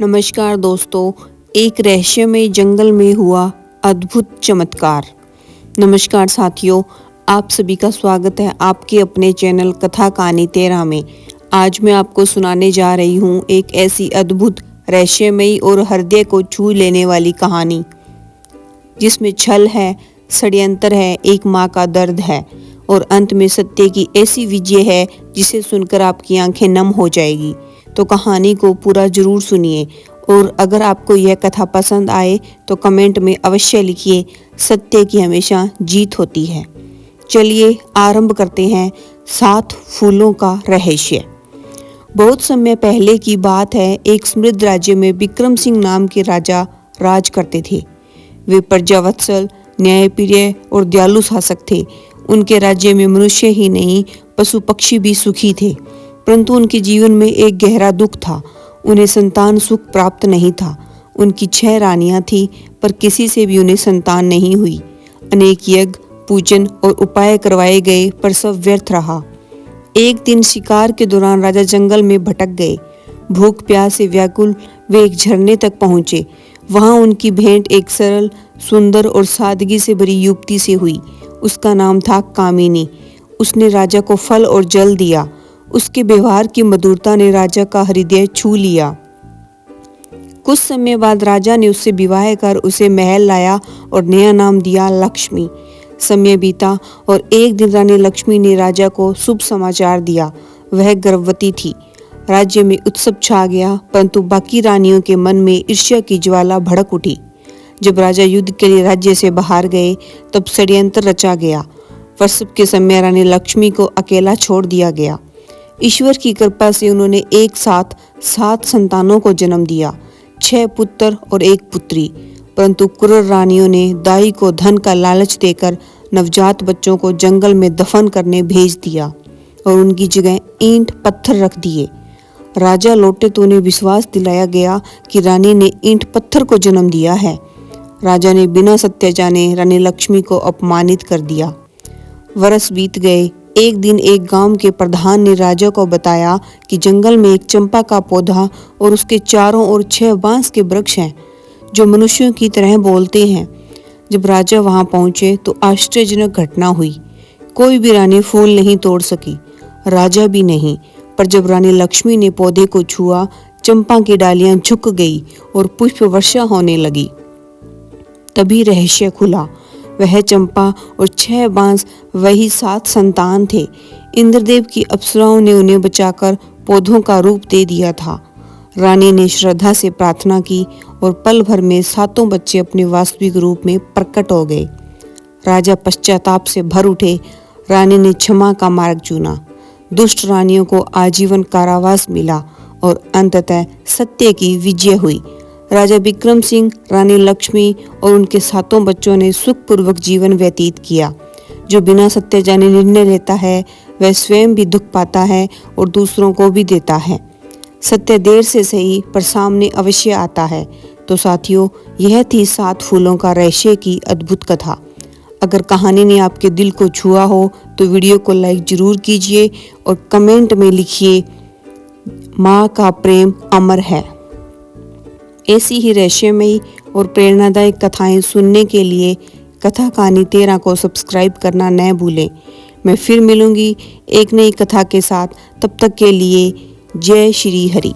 नमस्कार दोस्तों, एक रहस्यमय जंगल में हुआ अद्भुत चमत्कार। नमस्कार साथियों, आप सभी का स्वागत है आपके अपने चैनल कथा कहानी 13 में। आज मैं आपको सुनाने जा रही हूँ एक ऐसी अद्भुत रहस्यमयी और हृदय को छू लेने वाली कहानी, जिसमें छल है, षड्यंत्र है, एक माँ का दर्द है और अंत में सत्य की ऐसी विजय है जिसे सुनकर आपकी आंखें नम हो जाएगी। तो कहानी को पूरा जरूर सुनिए और अगर आपको यह कथा पसंद आए तो कमेंट में अवश्य लिखिए। सत्य की हमेशा जीत होती है। चलिए आरंभ करते हैं 7 फूलों का रहस्य। बहुत समय पहले की बात है। एक समृद्ध राज्य में विक्रम सिंह नाम के राजा राज करते थे। वे प्रजावत्सल, न्यायप्रिय और दयालु शासक थे। उनके राज्य में मनुष्य ही नहीं, पशु पक्षी भी सुखी थे। परंतु उनके जीवन में एक गहरा दुख था। उन्हें संतान सुख प्राप्त नहीं था। उनकी 6 रानियां थीं, पर किसी से भी उन्हें संतान नहीं हुई। अनेक यज्ञ, पूजन और उपाय करवाए गए, पर सब व्यर्थ रहा। एक दिन शिकार के दौरान राजा जंगल में भटक गए। भूख प्यास से व्याकुल वे एक झरने तक पहुंचे। वहां उनकी भेंट एक सरल, सुंदर और सादगी से भरी युवती से हुई। उसका नाम था कामिनी। उसने राजा को फल और जल दिया। उसके व्यवहार की मधुरता ने राजा का हृदय छू लिया। कुछ समय बाद राजा ने उससे विवाह कर उसे महल लाया और नया नाम दिया लक्ष्मी। समय बीता और एक दिन रानी लक्ष्मी ने राजा को शुभ समाचार दिया। वह गर्भवती थी। राज्य में उत्सव छा गया, परंतु बाकी रानियों के मन में ईर्ष्या की ज्वाला भड़क उठी। जब राजा युद्ध के लिए राज्य से बाहर गए, तब षड्यंत्र रचा गया। प्रसव के समय रानी लक्ष्मी को अकेला छोड़ दिया गया। ईश्वर की कृपा से उन्होंने एक साथ 7 संतानों को जन्म दिया, 6 पुत्र और 1 पुत्री। परंतु क्रूर रानियों ने दाई को धन का लालच देकर नवजात बच्चों को जंगल में दफन करने भेज दिया और उनकी जगह ईंट पत्थर रख दिए। राजा लौटे तो उन्हें विश्वास दिलाया गया कि रानी ने ईंट पत्थर को जन्म दिया है। राजा ने बिना सत्य जाने रानी लक्ष्मी को अपमानित कर दिया। वर्ष बीत गए। एक दिन एक गांव के प्रधान ने राजा को बताया कि जंगल में एक चंपा का पौधा और उसके चारों ओर 6 बांस के वृक्ष हैं, जो मनुष्यों की तरह बोलते हैं। जब राजा वहां पहुंचे तो आश्चर्यजनक घटना हुई। कोई भी रानी फूल नहीं तोड़ सकी, राजा भी नहीं। पर जब रानी लक्ष्मी ने पौधे को छुआ, चंपा की डालियां झुक गई और पुष्प वर्षा होने लगी। तभी रहस्य खुला। वह चंपा और 6 बांस वही 7 संतान थे। इंद्रदेव की अप्सराओं ने उन्हें बचाकर पौधों का रूप दे दिया था। रानी ने श्रद्धा से प्रार्थना की और पल भर में 7 बच्चे अपने वास्तविक रूप में प्रकट हो गए। राजा पश्चाताप से भर उठे। रानी ने क्षमा का मार्ग चुना। दुष्ट रानियों को आजीवन कारावास मिला और अंततः सत्य की विजय हुई। राजा विक्रम सिंह, रानी लक्ष्मी और उनके 7 बच्चों ने सुखपूर्वक जीवन व्यतीत किया। जो बिना सत्य जाने निर्णय लेता है, वह स्वयं भी दुख पाता है और दूसरों को भी देता है। सत्य देर से सही, पर सामने अवश्य आता है। तो साथियों, यह थी 7 फूलों का रहस्य की अद्भुत कथा। अगर कहानी ने आपके दिल को छुआ हो तो वीडियो को लाइक जरूर कीजिए और कमेंट में लिखिए, माँ का प्रेम अमर है। ऐसी ही रहस्यमयी और प्रेरणादायक कथाएं सुनने के लिए कथा कहानी 13 को सब्सक्राइब करना न भूलें। मैं फिर मिलूंगी एक नई कथा के साथ। तब तक के लिए जय श्री हरि।